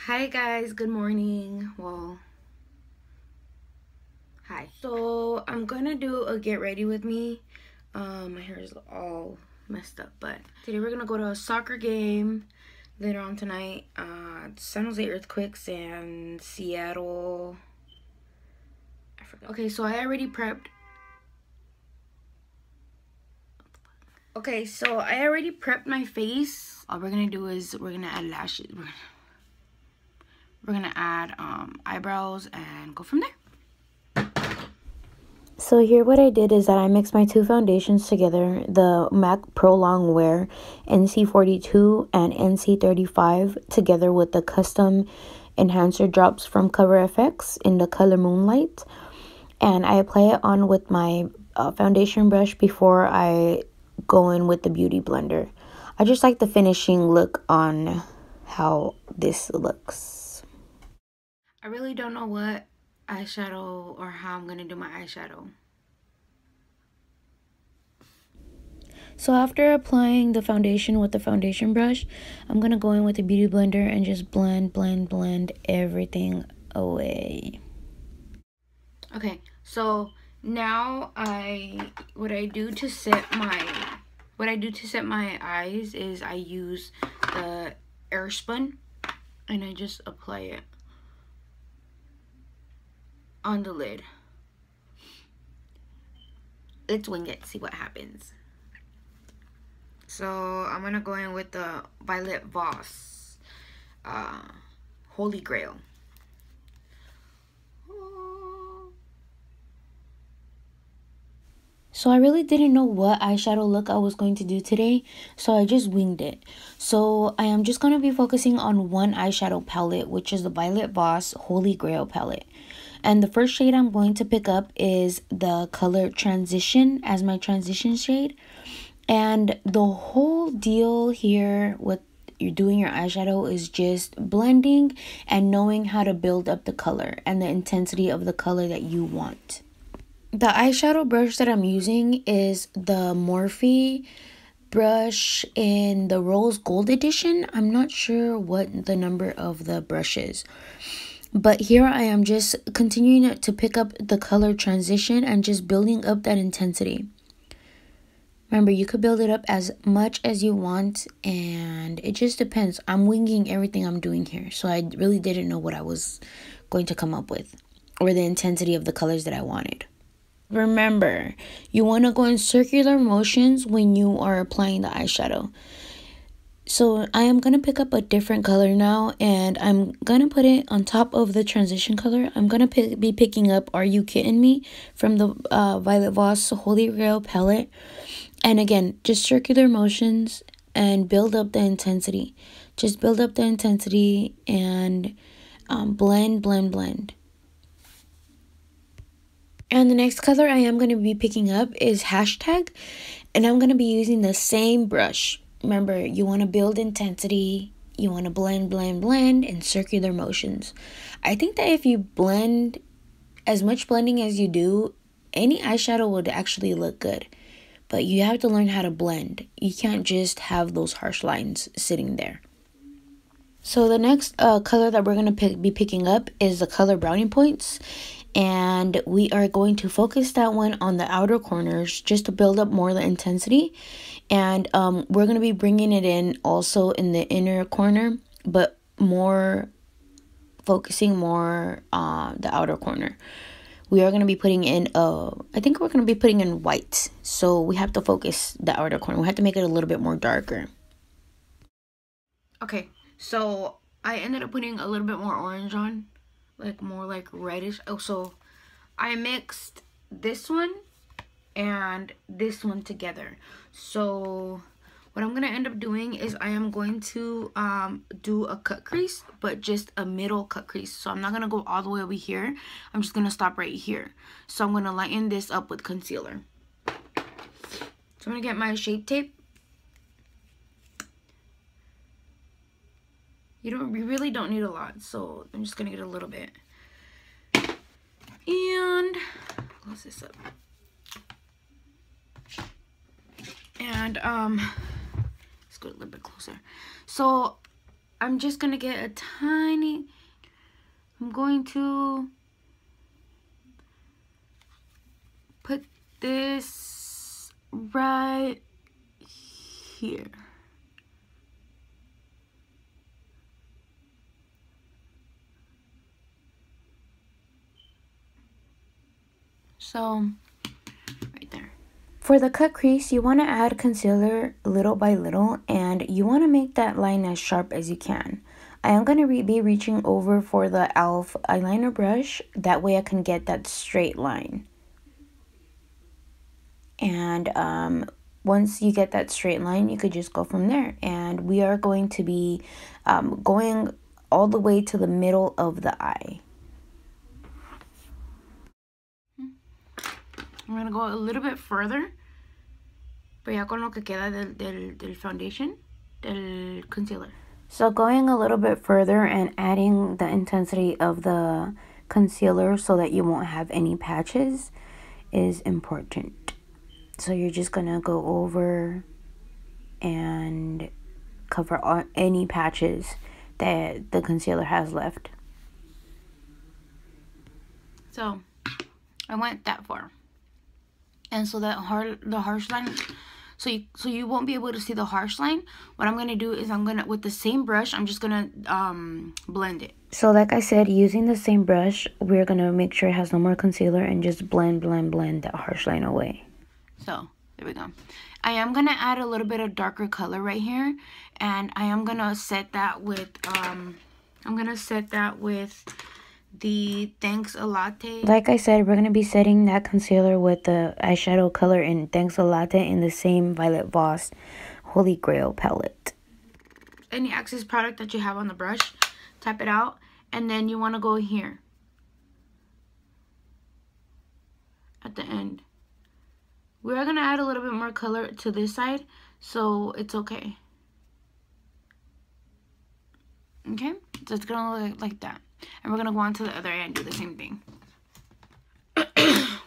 Hi guys, good morning. Well, hi. So I'm gonna do a get ready with me. My hair is all messed up, but today we're gonna go to a soccer game later on tonight. San Jose Earthquakes and Seattle. I forgot. Okay, so I already prepped. Okay, so I already prepped my face. All we're gonna do is we're gonna add lashes. We're gonna add eyebrows and go from there. So here what I did is that I mixed my two foundations together, the MAC Pro Longwear NC42 and NC35, together with the custom enhancer drops from Cover FX in the color Moonlight. And I apply it on with my foundation brush before I go in with the Beauty Blender. I just like the finishing look on how this looks. I really don't know what eyeshadow or how I'm gonna do my eyeshadow. So after applying the foundation with the foundation brush, I'm gonna go in with the Beauty Blender and just blend everything away. Okay, so now what I do to set my eyes is I use the Airspun and I just apply it on the lid. Let's wing it, see what happens. So I'm gonna go in with the Violet Voss Holy Grail. So I really didn't know what eyeshadow look I was going to do today, so I just winged it. So I am just going to be focusing on one eyeshadow palette, which is the Violet Voss Holy Grail palette. And the first shade I'm going to pick up is the color Transition as my transition shade. And the whole deal here with you're doing your eyeshadow is just blending and knowing how to build up the color and the intensity of the color that you want. The eyeshadow brush that I'm using is the Morphe brush in the Rose Gold edition. I'm not sure what the number of the brush is. But here I am just continuing to pick up the color Transition and just building up that intensity. Remember, you could build it up as much as you want, and it just depends. I'm winging everything I'm doing here, so I really didn't know what I was going to come up with or the intensity of the colors that I wanted. Remember, you want to go in circular motions when you are applying the eyeshadow. So I am going to pick up a different color now, and I'm going to put it on top of the transition color. I'm going to be picking up Are You Kidding Me from the Violet Voss Holy Grail palette. And again, just circular motions and build up the intensity. Just build up the intensity and blend. And the next color I am going to be picking up is Hashtag. And I'm going to be using the same brush. Remember, you want to build intensity. You want to blend, and circular motions. I think that if you blend as much blending as you do, any eyeshadow would actually look good. But you have to learn how to blend. You can't just have those harsh lines sitting there. So the next color that we're going to be picking up is the color Brownie Points. And we are going to focus that one on the outer corners just to build up more of the intensity. And we're going to be bringing it in also in the inner corner, but focusing more on the outer corner. We are going to be putting in, I think we're going to be putting in white. So we have to focus the outer corner. We have to make it a little bit more darker. Okay, so I ended up putting a little bit more orange on. More like reddish. Oh, so I mixed this one and this one together. So what I'm gonna end up doing is I am going to do a cut crease, but just a middle cut crease. So I'm not gonna go all the way over here. I'm just gonna stop right here. So I'm gonna lighten this up with concealer. So I'm gonna get my Shape Tape. You really don't need a lot, so I'm just gonna get a little bit. And close this up. And let's go a little bit closer. So I'm just going to get a tiny... I'm going to put this right here. So, right there. For the cut crease, you want to add concealer little by little, and you want to make that line as sharp as you can. I am going to be reaching over for the e.l.f. eyeliner brush. That way I can get that straight line. And once you get that straight line, you could just go from there. And we are going to be going all the way to the middle of the eye. I'm going to go a little bit further. Pero ya con lo que queda del foundation, del concealer. So going a little bit further and adding the intensity of the concealer so that you won't have any patches is important. So you're just going to go over and cover any patches that the concealer has left. So I went that far. And so the harsh line, so you won't be able to see the harsh line. What I'm going to do is with the same brush, I'm just going to blend it. So like I said, using the same brush, we're going to make sure it has no more concealer and just blend that harsh line away. So there we go. I am going to add a little bit of darker color right here. And I am going to set that with, the Thanks a Latte. Like I said, we're going to be setting that concealer with the eyeshadow color in Thanks a Latte in the same Violet Voss Holy Grail palette. Any excess product that you have on the brush, tap it out. And then you want to go here. At the end. We're going to add a little bit more color to this side, so it's okay. Okay? So it's going to look like that. And we're going to go on to the other eye and do the same thing.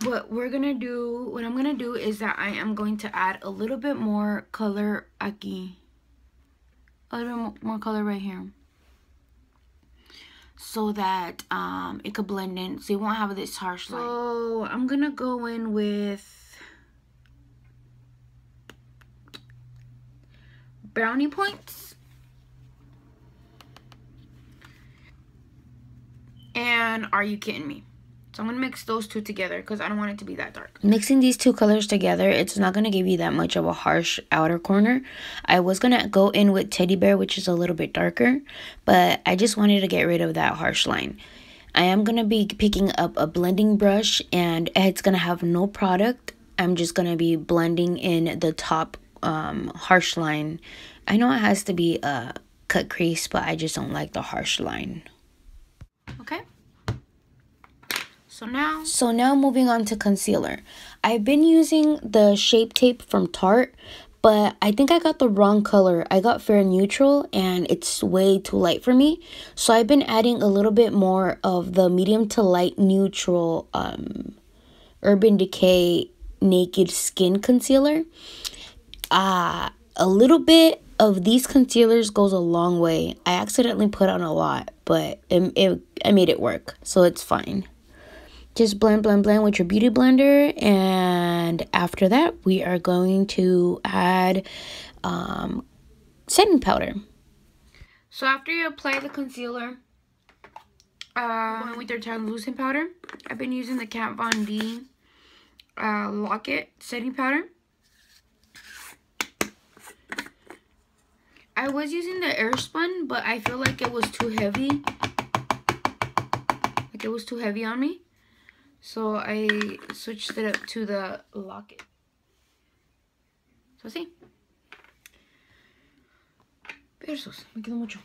What I'm going to do is that I am going to add a little bit more color aquí. A little bit more color right here. So that it could blend in. So you won't have this harsh line. So I'm going to go in with brownie points. And Are You Kidding Me? So I'm going to mix those two together because I don't want it to be that dark. Mixing these two colors together, it's not going to give you that much of a harsh outer corner. I was going to go in with Teddy Bear, which is a little bit darker, but I just wanted to get rid of that harsh line. I am going to be picking up a blending brush, and it's going to have no product. I'm just going to be blending in the top harsh line. I know it has to be a cut crease, but I just don't like the harsh line. Okay. So now moving on to concealer. I've been using the Shape Tape from Tarte, but I think I got the wrong color. I got Fair Neutral, and it's way too light for me. So I've been adding a little bit more of the medium to light neutral Urban Decay Naked Skin Concealer. A little bit of these concealers goes a long way. I accidentally put on a lot, but I made it work, so it's fine. Just blend with your beauty blender, and after that we are going to add setting powder. So after you apply the concealer, going with your translucent powder, I've been using the Kat Von D Lock-It setting powder. I was using the Airspun, but I feel like it was too heavy. Like it was too heavy on me. So I switched it up to the Lock-It. So sí. Besos. Me quedo mucho.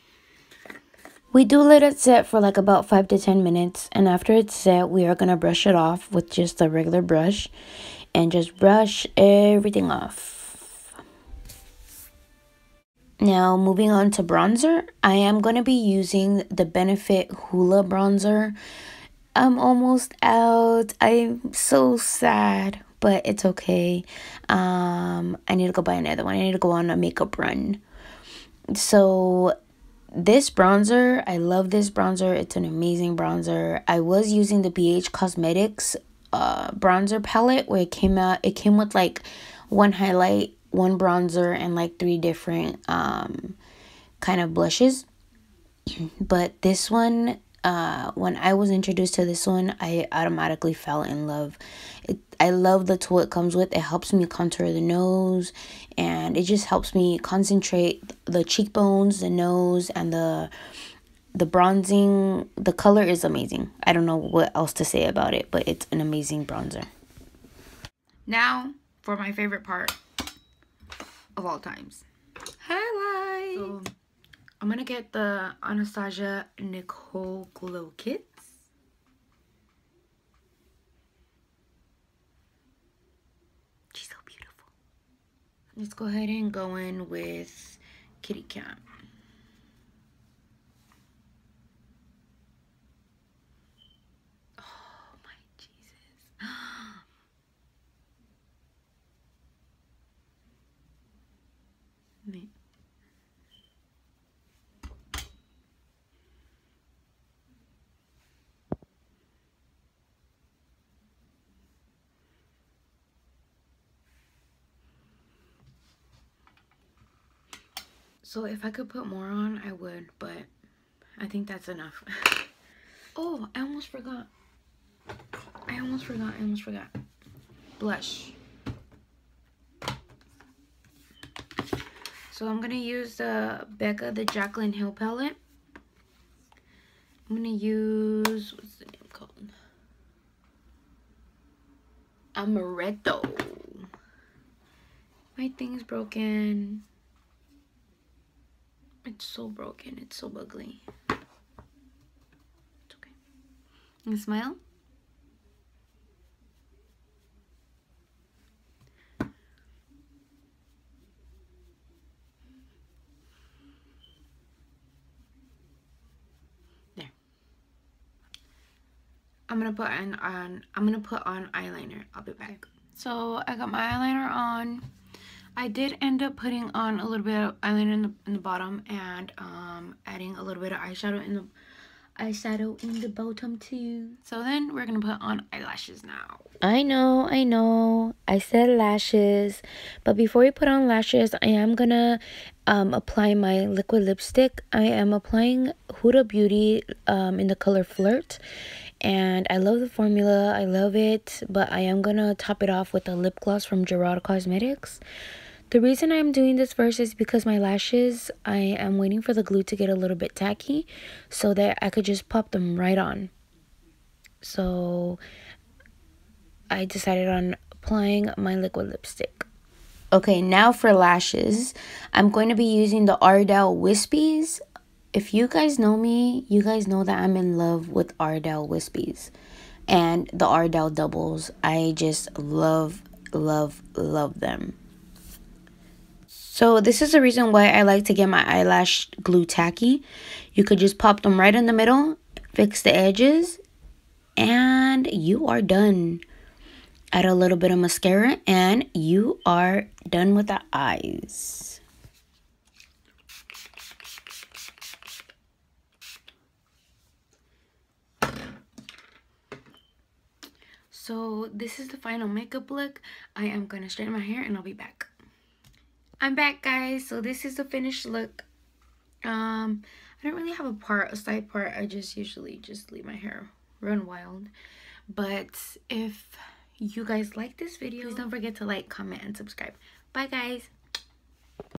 We do let it set for like about 5 to 10 minutes. And after it's set, we are going to brush it off with just a regular brush. And just brush everything off. Now, moving on to bronzer. I am going to be using the Benefit Hoola bronzer. I'm almost out. I'm so sad, but it's okay. I need to go buy another one. I need to go on a makeup run. So this bronzer, I love this bronzer. It's an amazing bronzer. I was using the BH Cosmetics bronzer palette where it came with like one highlight, one bronzer, and like 3 different kind of blushes. But this one, when I was introduced to this one, I automatically fell in love. I love the tool it comes with. It helps me contour the nose, and it just helps me concentrate the cheekbones, the nose, and the bronzing. The color is amazing. I don't know what else to say about it, but it's an amazing bronzer. Now for my favorite part of all times, highlight. So I'm gonna get the Anastasia Nicole Glow Kits. She's so beautiful. Let's go ahead and go in with Kitty Cat. Oh my Jesus. So if I could put more on, I would, but I think that's enough. Oh, I almost forgot. I almost forgot. Blush. So I'm going to use the Becca the Jaclyn Hill palette. I'm going to use, what's the name called? Amaretto. My thing's broken. It's so broken. It's so ugly. It's okay. And smile. There. I'm gonna put on eyeliner. I'll be back. So I got my eyeliner on. I did end up putting on a little bit of eyeliner in the bottom, and adding a little bit of eyeshadow in the bottom too. So then we're gonna put on eyelashes now. I know. I said lashes, but before we put on lashes, I am gonna apply my liquid lipstick. I am applying Huda Beauty in the color Flirt. And I love the formula. I love it. But I am gonna top it off with a lip gloss from Gerard Cosmetics. The reason I'm doing this first is because my lashes, I am waiting for the glue to get a little bit tacky so that I could just pop them right on. So I decided on applying my liquid lipstick. Okay, now for lashes, I'm going to be using the Ardell Wispies. If you guys know me, you guys know that I'm in love with Ardell Wispies and the Ardell Doubles. I just love them. So this is the reason why I like to get my eyelash glue tacky. You could just pop them right in the middle, fix the edges, and you are done. Add a little bit of mascara and you are done with the eyes. So this is the final makeup look. I am going to straighten my hair and I'll be back. I'm back, guys. So this is the finished look. I don't really have a side part. I just usually just leave my hair run wild. But if you guys like this video, please don't forget to like, comment, and subscribe. Bye, guys.